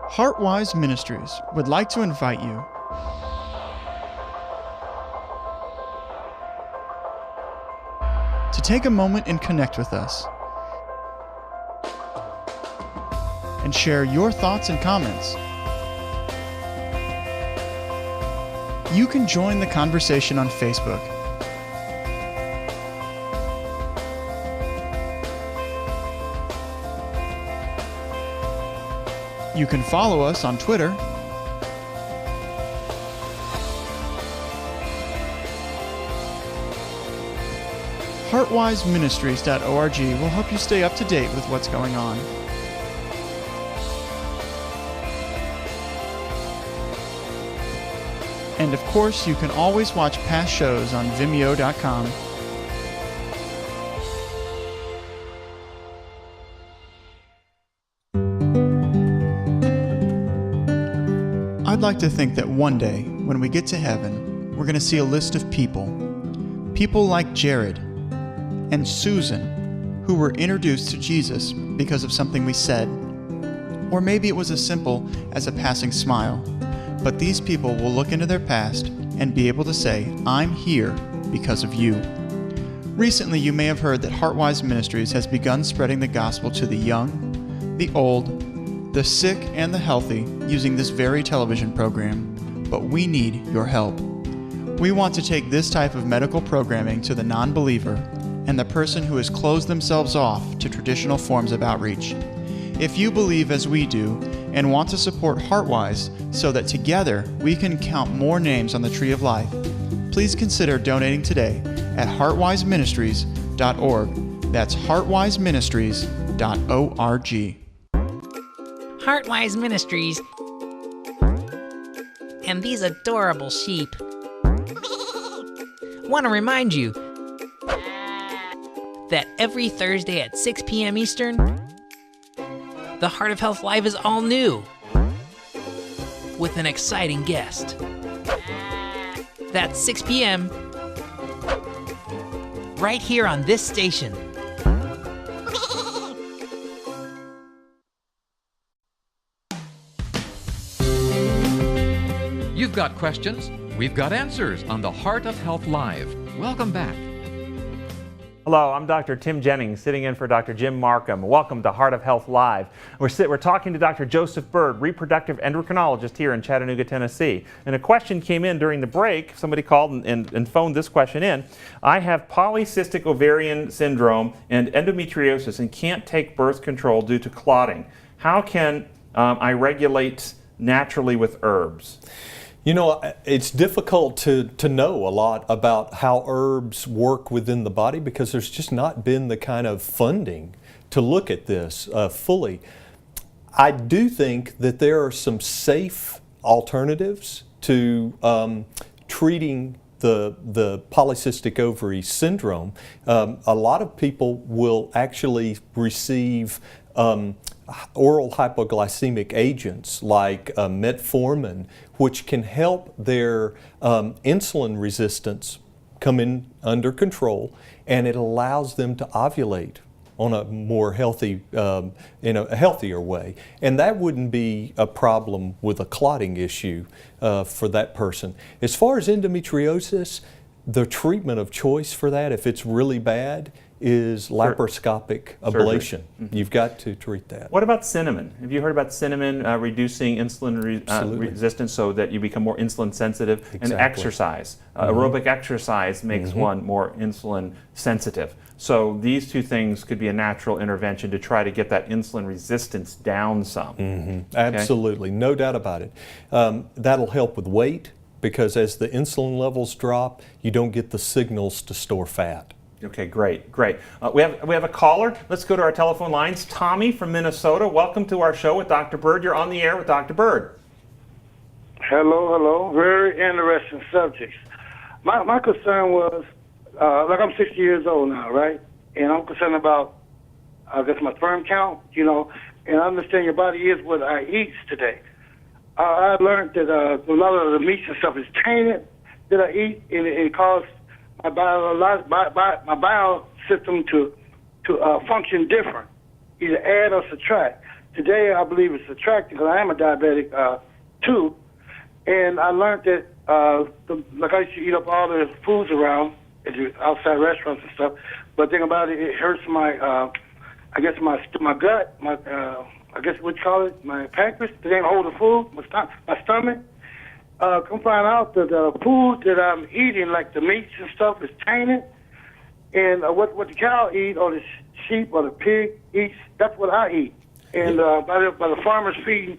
[SPEAKER 3] Heartwise Ministries would like to invite you to take a moment and connect with us and share your thoughts and comments. You can join the conversation on Facebook. You can follow us on Twitter. HeartWiseMinistries.org will help you stay up to date with what's going on. And of course, you can always watch past shows on Vimeo.com. I'd like to think that one day, when we get to heaven, we're going to see a list of people like Jared and Susan, who were introduced to Jesus because of something we said. Or maybe it was as simple as a passing smile. But these people will look into their past and be able to say, I'm here because of you. Recently, you may have heard that HeartWise Ministries has begun spreading the gospel to the young, the old, the sick, and the healthy using this very television program. But we need your help. We want to take this type of medical programming to the non-believer and the person who has closed themselves off to traditional forms of outreach. If you believe as we do and want to support HeartWise so that together we can count more names on the Tree of Life, please consider donating today at heartwiseministries.org. That's heartwiseministries.org.
[SPEAKER 9] Heartwise Ministries and these adorable sheep want to remind you that every Thursday at 6 p.m. Eastern, the Heart of Health Live is all new with an exciting guest. That's 6 p.m. right here on this station.
[SPEAKER 1] You've got questions, we've got answers on the Heart of Health Live. Welcome back.
[SPEAKER 2] Hello, I'm Dr. Tim Jennings, sitting in for Dr. Jim Marcum. Welcome to Heart of Health Live. We're talking to Dr. Joseph Bird, reproductive endocrinologist here in Chattanooga, Tennessee. And a question came in during the break. Somebody called and phoned this question in. I have polycystic ovarian syndrome and endometriosis and can't take birth control due to clotting. How can I regulate naturally with herbs?
[SPEAKER 8] You know, it's difficult to know a lot about how herbs work within the body because there's just not been the kind of funding to look at this fully. I do think that there are some safe alternatives to treating the polycystic ovary syndrome. A lot of people will actually receive oral hypoglycemic agents like metformin, which can help their insulin resistance come in under control, and it allows them to ovulate on a more healthy, in a healthier way. And that wouldn't be a problem with a clotting issue for that person. As far as endometriosis, the treatment of choice for that, if it's really bad, is laparoscopic ablation. Mm-hmm. You've got to treat that.
[SPEAKER 2] What about cinnamon? Have you heard about cinnamon reducing insulin resistance so that you become more insulin sensitive? Exactly. And exercise. Aerobic exercise makes one more insulin sensitive. So these two things could be a natural intervention to try to get that insulin resistance down some. Okay?
[SPEAKER 8] Absolutely, no doubt about it. That'll help with weight because as the insulin levels drop, you don't get the signals to store fat.
[SPEAKER 2] Okay, great. We have a caller. Let's go to our telephone lines. Tommy from Minnesota. Welcome to our show with Dr. Bird. You're on the air with Dr. Bird.
[SPEAKER 17] Hello. Very interesting subjects. My concern was, like I'm 60 years old now, right? And I'm concerned about, I guess, my sperm count, you know, and I understand your body is what I eat today. I learned that a lot of the meats and stuff is tainted that I eat, and it causes my bowel system to function different, either add or subtract. Today, I believe it's subtracting because I am a diabetic too, and I learned that like I used to eat up all the foods around at the outside restaurants and stuff. But the thing about it, it hurts my I guess my gut, I guess what you call it, my pancreas. It ain't hold the food, my stomach. Come find out that the food that I'm eating, like the meats and stuff, is tainted. And what the cow eat, or the sheep, or the pig eats, that's what I eat. And by the farmers feeding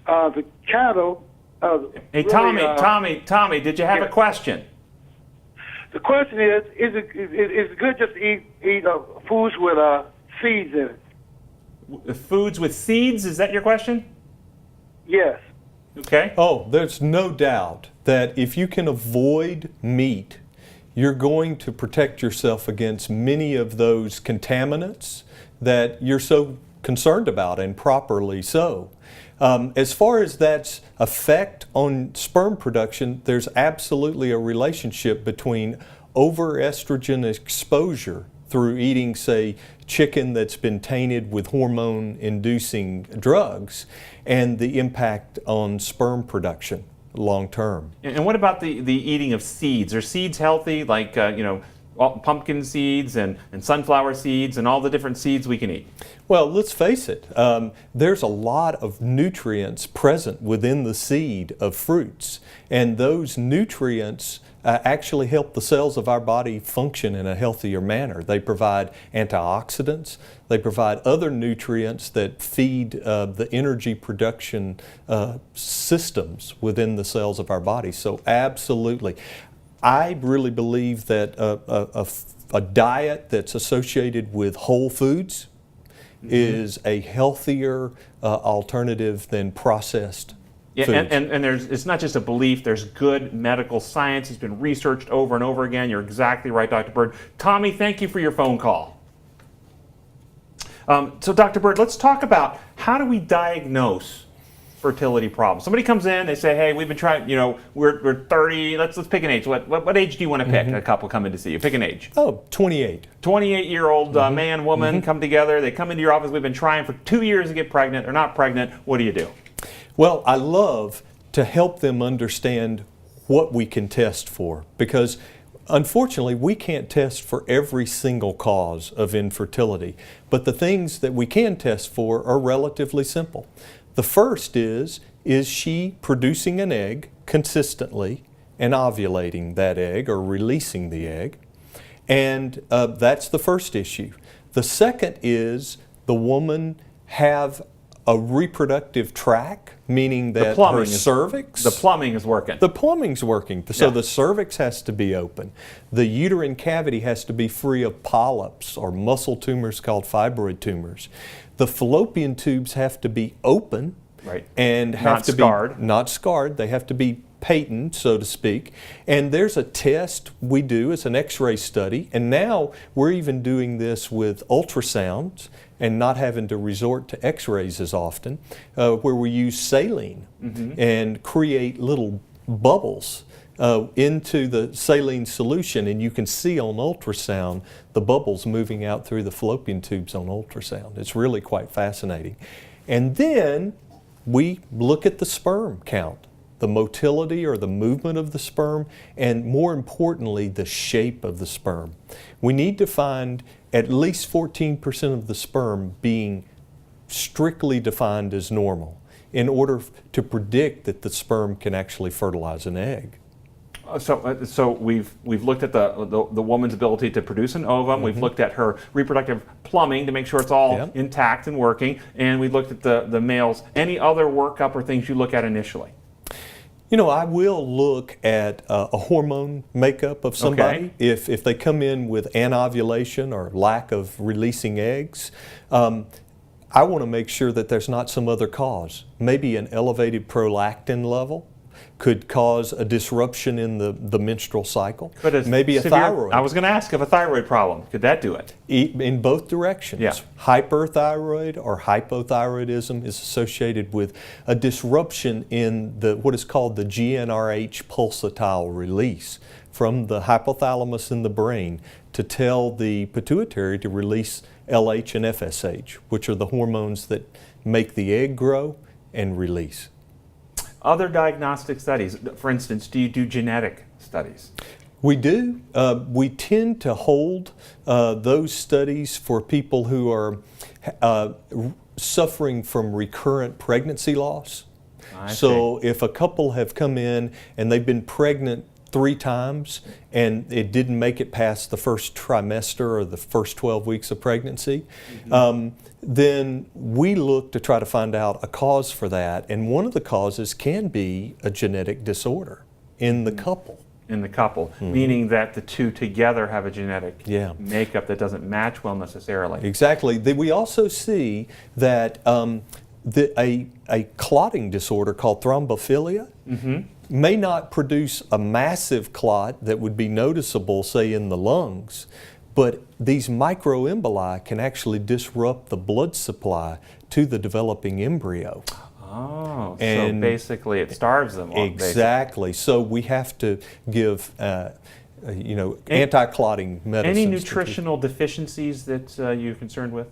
[SPEAKER 17] the cattle.
[SPEAKER 2] Hey, really, Tommy, did you have a question?
[SPEAKER 17] the question is it good just to eat foods with seeds in it?
[SPEAKER 2] Foods with seeds, is that your question?
[SPEAKER 17] Yes.
[SPEAKER 2] Okay.
[SPEAKER 8] Oh, there's no doubt that if you can avoid meat, you're going to protect yourself against many of those contaminants that you're so concerned about, and properly so. As far as that's effect on sperm production, there's absolutely a relationship between overestrogen exposure through eating, say, chicken that's been tainted with hormone-inducing drugs, and the impact on sperm production long term.
[SPEAKER 2] And what about the eating of seeds? Are seeds healthy, like pumpkin seeds and sunflower seeds and all the different seeds we can eat?
[SPEAKER 8] Well, let's face it, there's a lot of nutrients present within the seed of fruits, and those nutrients actually help the cells of our body function in a healthier manner. They provide antioxidants, they provide other nutrients that feed the energy production systems within the cells of our body. So absolutely. I really believe that a diet that's associated with whole foods is a healthier alternative than processed
[SPEAKER 2] Yeah,
[SPEAKER 8] foods.
[SPEAKER 2] and it's not just a belief, there's good medical science. It's been researched over and over again. You're exactly right, Dr. Bird. Tommy, thank you for your phone call. So Dr. Bird, let's talk about how do we diagnose fertility problems. Somebody comes in, they say, hey, we've been trying, we're 30, let's pick an age. What age do you want to pick? A couple come in to see you. Pick an age.
[SPEAKER 8] Oh, 28.
[SPEAKER 2] 28-year-old man, woman come together. They come into your office. We've been trying for 2 years to get pregnant. They're not pregnant. What do you do?
[SPEAKER 8] Well, I love to help them understand what we can test for, because unfortunately we can't test for every single cause of infertility, but the things that we can test for are relatively simple. The first is she producing an egg consistently and ovulating that egg or releasing the egg? And that's the first issue. The second is the woman have a reproductive tract, meaning that her cervix...
[SPEAKER 2] The plumbing is working.
[SPEAKER 8] The plumbing's working. So the cervix has to be open. The uterine cavity has to be free of polyps or muscle tumors called fibroid tumors. The fallopian tubes have to be open,
[SPEAKER 2] right,
[SPEAKER 8] and have to be not scarred. They have to be patent, so to speak. And there's a test we do. It's an X-ray study. And now we're even doing this with ultrasounds and not having to resort to X-rays as often, where we use saline and create little bubbles into the saline solution, and you can see on ultrasound the bubbles moving out through the fallopian tubes on ultrasound. It's really quite fascinating. And then we look at the sperm count, the motility or the movement of the sperm, and more importantly, the shape of the sperm. We need to find at least 14% of the sperm being strictly defined as normal in order to predict that the sperm can actually fertilize an egg.
[SPEAKER 2] So we've looked at the woman's ability to produce an ovum. We've looked at her reproductive plumbing to make sure it's all intact and working, and we looked at the males. Any other workup or things you look at initially?
[SPEAKER 8] I will look at a hormone makeup of somebody. If they come in with anovulation or lack of releasing eggs, I want to make sure that there's not some other cause. Maybe an elevated prolactin level could cause a disruption in the menstrual cycle.
[SPEAKER 2] But
[SPEAKER 8] maybe a thyroid.
[SPEAKER 2] I was going to ask if a thyroid problem, could that do it?
[SPEAKER 8] In both directions.
[SPEAKER 2] Yeah.
[SPEAKER 8] Hyperthyroid or hypothyroidism is associated with a disruption in what is called the GnRH pulsatile release from the hypothalamus in the brain to tell the pituitary to release LH and FSH, which are the hormones that make the egg grow and release.
[SPEAKER 2] Other diagnostic studies, for instance, do you do genetic studies?
[SPEAKER 8] We do. We tend to hold those studies for people who are suffering from recurrent pregnancy loss. So if a couple have come in and they've been pregnant 3 times and it didn't make it past the first trimester or the first 12 weeks of pregnancy, then we look to try to find out a cause for that. And one of the causes can be a genetic disorder in the couple.
[SPEAKER 2] in the couple, meaning that the two together have a genetic makeup that doesn't match well necessarily.
[SPEAKER 8] Exactly. We also see that a clotting disorder called thrombophilia may not produce a massive clot that would be noticeable, say, in the lungs, but these microemboli can actually disrupt the blood supply to the developing embryo.
[SPEAKER 2] Oh, so basically it starves them.
[SPEAKER 8] Exactly. So we have to give, anti-clotting medicines.
[SPEAKER 2] Any nutritional deficiencies that you're concerned with?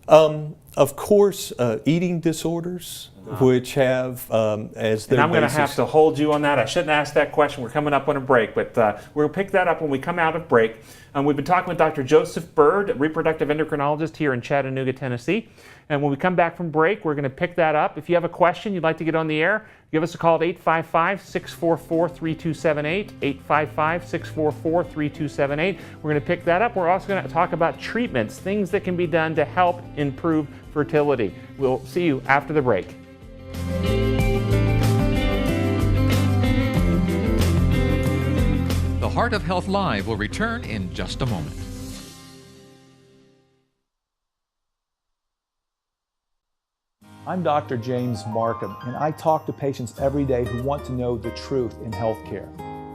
[SPEAKER 8] Of course, eating disorders, which have as their
[SPEAKER 2] And I'm going to
[SPEAKER 8] basis.
[SPEAKER 2] have to hold you on that. I shouldn't ask that question. We're coming up on a break, but we'll pick that up when we come out of break. We've been talking with Dr. Joseph Bird, reproductive endocrinologist here in Chattanooga, Tennessee. And when we come back from break, we're going to pick that up. If you have a question you'd like to get on the air, give us a call at 855-644-3278, 855-644-3278. We're going to pick that up. We're also going to talk about treatments, things that can be done to help improve fertility. We'll see you after the break.
[SPEAKER 1] The Heart of Health Live will return in just a moment.
[SPEAKER 7] I'm Dr. James Marcum, and I talk to patients every day who want to know the truth in healthcare.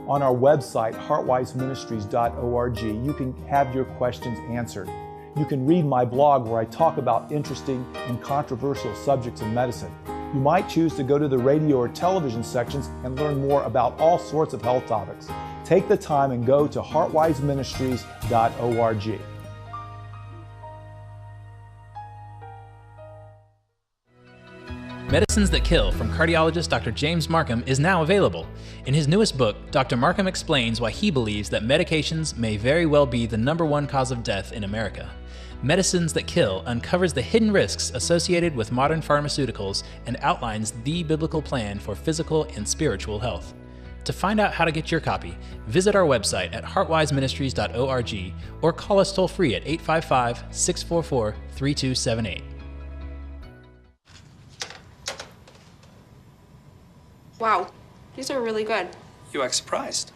[SPEAKER 7] On our website, heartwiseministries.org, you can have your questions answered. You can read my blog where I talk about interesting and controversial subjects in medicine. You might choose to go to the radio or television sections and learn more about all sorts of health topics. Take the time and go to heartwiseministries.org.
[SPEAKER 4] Medicines That Kill from cardiologist Dr. James Marcum is now available. In his newest book, Dr. Marcum explains why he believes that medications may very well be the #1 cause of death in America. Medicines That Kill uncovers the hidden risks associated with modern pharmaceuticals and outlines the biblical plan for physical and spiritual health. To find out how to get your copy, visit our website at heartwiseministries.org or call us toll-free at 855-644-3278.
[SPEAKER 18] Wow, these are really good.
[SPEAKER 19] You act surprised.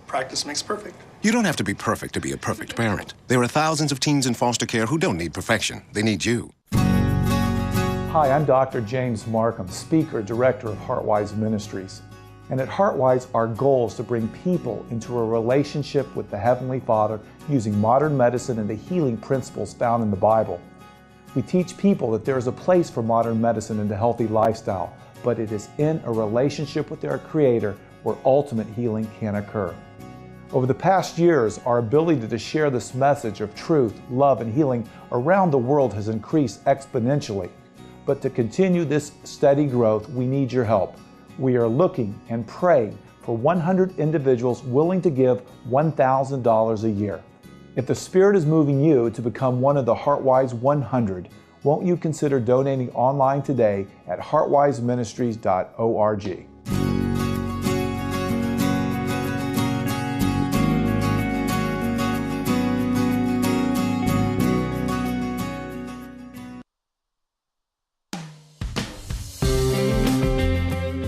[SPEAKER 19] Practice makes perfect.
[SPEAKER 20] You don't have to be perfect to be a perfect parent. There are thousands of teens in foster care who don't need perfection. They need you.
[SPEAKER 7] Hi, I'm Dr. James Marcum, speaker, director of Heartwise Ministries. And at Heartwise, our goal is to bring people into a relationship with the Heavenly Father using modern medicine and the healing principles found in the Bible. We teach people that there is a place for modern medicine and a healthy lifestyle, but it is in a relationship with their Creator where ultimate healing can occur. Over the past years, our ability to share this message of truth, love, and healing around the world has increased exponentially. But to continue this steady growth, we need your help. We are looking and praying for 100 individuals willing to give $1,000 a year. If the Spirit is moving you to become one of the Heartwise 100, won't you consider donating online today at heartwiseministries.org.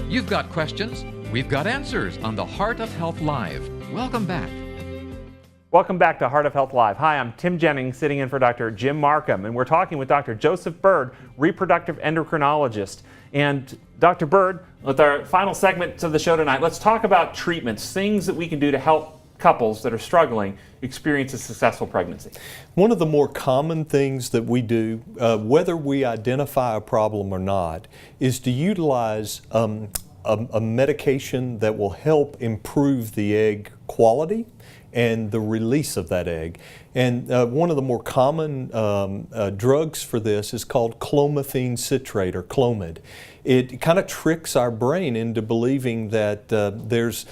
[SPEAKER 1] You've got questions, we've got answers on the Heart of Health Live. Welcome back.
[SPEAKER 2] Welcome back to Heart of Health Live. Hi, I'm Tim Jennings, sitting in for Dr. Jim Marcum, and we're talking with Dr. Joseph Bird, reproductive endocrinologist. And Dr. Bird, with our final segment of the show tonight, let's talk about treatments, things that we can do to help couples that are struggling experience a successful pregnancy.
[SPEAKER 8] One of the more common things that we do, whether we identify a problem or not, is to utilize a medication that will help improve the egg quality and the release of that egg. And one of the more common drugs for this is called clomiphene citrate, or Clomid. It kind of tricks our brain into believing that there's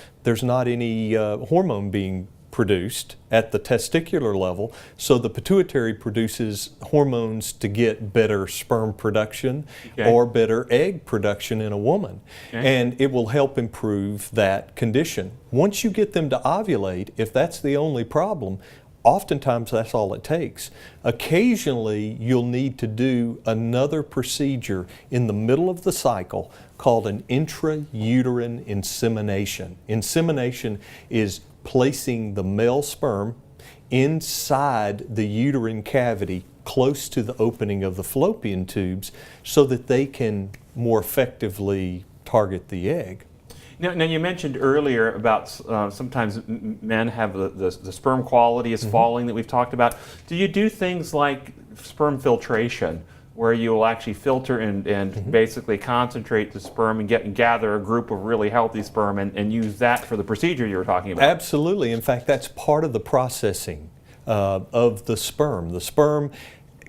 [SPEAKER 8] not any hormone being produced at the testicular level, so the pituitary produces hormones to get better sperm production or better egg production in a woman. And it will help improve that condition. Once you get them to ovulate, if that's the only problem, oftentimes that's all it takes. Occasionally you'll need to do another procedure in the middle of the cycle called an intrauterine insemination. Insemination is placing the male sperm inside the uterine cavity close to the opening of the fallopian tubes so that they can more effectively target the egg.
[SPEAKER 2] Now you mentioned earlier about sometimes men have the sperm quality is falling that we've talked about. Do you do things like sperm filtration, where you will actually filter and basically concentrate the sperm and gather a group of really healthy sperm and use that for the procedure you were talking about?
[SPEAKER 8] Absolutely. In fact, that's part of the processing of the sperm. The sperm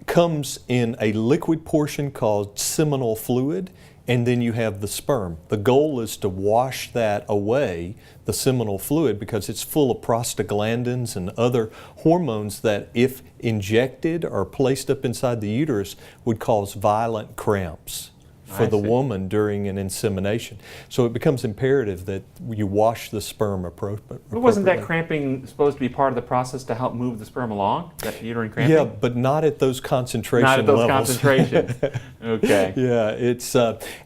[SPEAKER 8] comes in a liquid portion called seminal fluid, and then you have the sperm. The goal is to wash that away, the seminal fluid, because it's full of prostaglandins and other hormones that, if injected or placed up inside the uterus, would cause violent cramps for the woman during an insemination. So it becomes imperative that you wash the sperm appropriately.
[SPEAKER 2] But wasn't that cramping supposed to be part of the process to help move the sperm along, that uterine cramping?
[SPEAKER 8] Yeah, but not at those concentration
[SPEAKER 2] levels. Not at those
[SPEAKER 8] levels.
[SPEAKER 2] concentrations. Okay.
[SPEAKER 8] Yeah, it's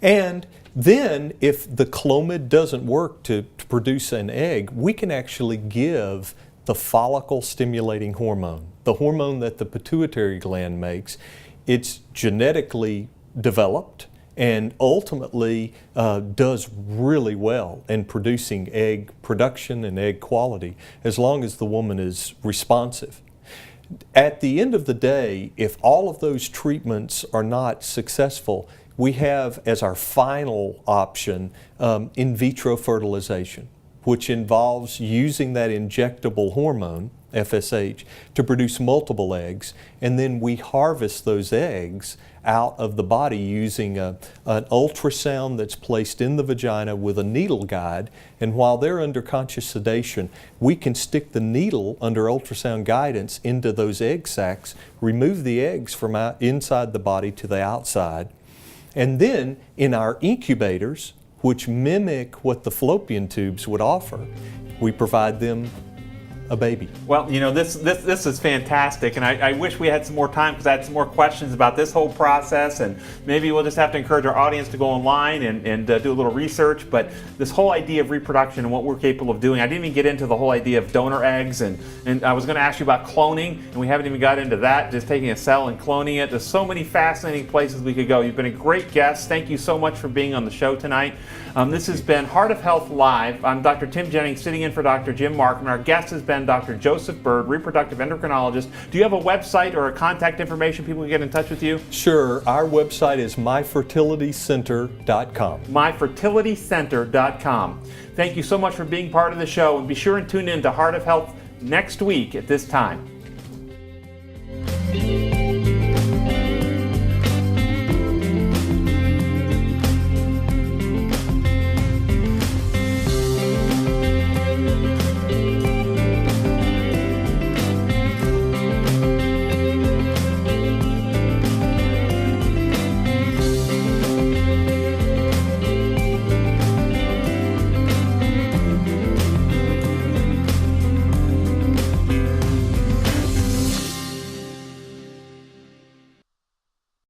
[SPEAKER 8] and then if the Clomid doesn't work to produce an egg, we can actually give the follicle stimulating hormone, the hormone that the pituitary gland makes. It's genetically developed and ultimately does really well in producing egg production and egg quality as long as the woman is responsive. At the end of the day, if all of those treatments are not successful, we have as our final option in vitro fertilization, which involves using that injectable hormone, FSH, to produce multiple eggs, and then we harvest those eggs out of the body using an ultrasound that's placed in the vagina with a needle guide, and while they're under conscious sedation, we can stick the needle under ultrasound guidance into those egg sacs, remove the eggs from inside the body to the outside, and then in our incubators, which mimic what the fallopian tubes would offer, we provide them a baby.
[SPEAKER 2] Well, you know, this is fantastic, and I wish we had some more time because I had some more questions about this whole process, and maybe we'll just have to encourage our audience to go online and do a little research. But this whole idea of reproduction and what we're capable of doing, I didn't even get into the whole idea of donor eggs, and I was going to ask you about cloning, and we haven't even got into that, just taking a cell and cloning it. There's so many fascinating places we could go. You've been a great guest. Thank you so much for being on the show tonight. This has been Heart of Health Live. I'm Dr. Tim Jennings, sitting in for Dr. Jim Marcum. Our guest has been Dr. Joseph Bird, reproductive endocrinologist. Do you have a website or a contact information people can get in touch with you?
[SPEAKER 8] Sure. Our website is myfertilitycenter.com.
[SPEAKER 2] myfertilitycenter.com. Thank you so much for being part of the show, and be sure and tune in to Heart of Health next week at this time.